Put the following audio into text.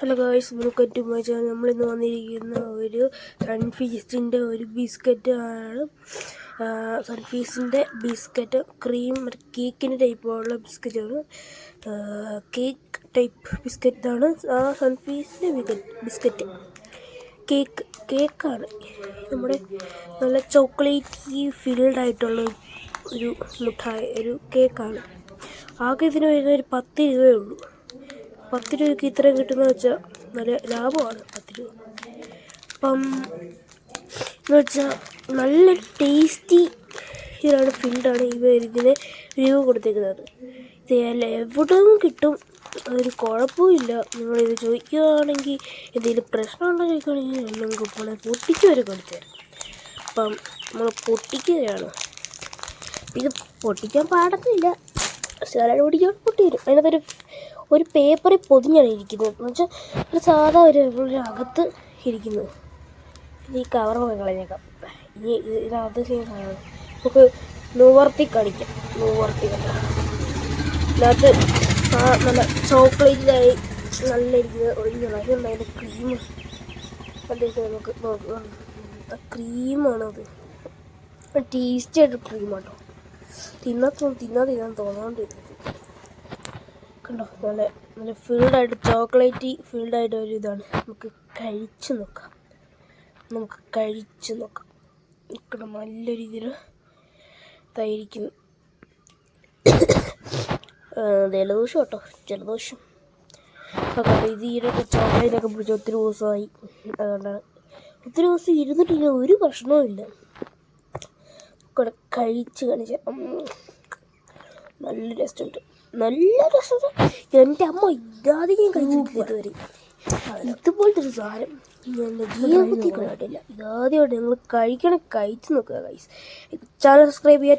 Hello guys, welcome to my channel. നമ്മളിന്ന് വന്നിരിക്കുന്ന ഒരു സൺഫീസ്റ്റിൻ്റെ ഒരു ബിസ്ക്കറ്റ് ആണ്. സൺഫീസ്റ്റിൻ്റെ ബിസ്ക്കറ്റ് ക്രീം കേക്കിൻ്റെ ടൈപ്പുള്ള ബിസ്ക്കറ്റാണ്. കേക്ക് ടൈപ്പ് ബിസ്ക്കറ്റാണ് സൺഫീസ്റ്റിൻ്റെ ബിസ്ക്കറ്റ്. കേക്കാണ് നമ്മുടെ നല്ല ചോക്ലേറ്റ് ഫിൽഡായിട്ടുള്ള ഒരു മിഠായി, ഒരു കേക്കാണ്. ആകെ ഇതിന് വരുന്ന ഒരു 10 രൂപയേ ഉള്ളൂ. 10 രൂപയ്ക്ക് ഇത്രയും കിട്ടുന്നത് വെച്ചാൽ നല്ല ലാഭമാണ് 10 രൂപ. അപ്പം എന്ന് വെച്ചാൽ നല്ല ടേസ്റ്റി ഇതാണ് ഫീൽഡാണ് ഇതിന് രൂപ കൊടുത്തേക്കുന്നത്. ഇത് എവിടെയും കിട്ടും, ഒരു കുഴപ്പമില്ല. നിങ്ങളിത് ചോദിക്കുകയാണെങ്കിൽ എന്തെങ്കിലും പ്രശ്നമുണ്ടോ ചോദിക്കുകയാണെങ്കിൽ നിങ്ങൾക്ക് ഇപ്പോൾ പൊട്ടിച്ച് വരെ കൊടുത്തു തരാം. അപ്പം നമ്മൾ പൊട്ടിക്കുകയാണ്. ഇത് പൊട്ടിക്കാൻ പാടത്തില്ല, സാലഡ് പൊട്ടിക്കാൻ പൊട്ടി വരും. അതിനകത്തൊരു പേപ്പറിൽ പൊതിഞ്ഞാണ് ഇരിക്കുന്നത്. എന്ന് വെച്ചാൽ ഒരു സാധാ ഒരു അകത്ത് ഇരിക്കുന്നത്. ഈ കവർ കളഞ്ഞേക്കാം. ഇനി ഇതിനകത്ത് ചെയ്യുന്നതാണ് നമുക്ക് നിവർത്തി കാണിക്കാം. ഇതിനകത്ത് നല്ല ചോക്ലേറ്റിലായി നല്ല ഇരിക്കുന്നത് ഒഴിഞ്ഞാണ്. അതുകൊണ്ട് അതിൻ്റെ ക്രീം അദ്ദേഹം നമുക്ക് നോക്കാം. ക്രീമാണത്, ടേസ്റ്റി ആയിട്ട് ക്രീമാട്ടോ. തിന്നാൻ തോന്നാണ്ടിരുന്നു. കണ്ടോ, നല്ല ഫീൽഡായിട്ട് ചോക്ലേറ്റ് ഫീൽഡായിട്ട് ഒരു ഇതാണ്. നമുക്ക് കഴിച്ചു നോക്കാം. ഇവിടെ നല്ല രീതിയിൽ തൈരിക്കുന്നു. ജലദോഷം കേട്ടോ, ജലദോഷം. ഇത് ഈയിടെ ചോക്ലേറ്റൊക്കെ പിടിച്ച് ഒത്തിരി ദിവസമായി. അതുകൊണ്ടാണ് ഒത്തിരി ദിവസം ഇരുന്നിട്ടില്ല, ഒരു പ്രശ്നവും ഇല്ല. ഇവിടെ കഴിച്ച് കാണിച്ച നല്ല ടേസ്റ്റ്. എൻ്റെ അമ്മ ഇതാദ്യം കഴിച്ചിട്ടില്ല ഇതുവരെ. ഇതുപോലത്തെ ഒരു സാധനം എൻ്റെ ജീവിതത്തിൽ കണ്ടിട്ടില്ല. ഇതാദ്യമായിട്ട് നിങ്ങൾ കഴിച്ച് നോക്കുക ഗൈസ്. ചാനൽ സബ്സ്ക്രൈബ് ചെയ്യാൻ.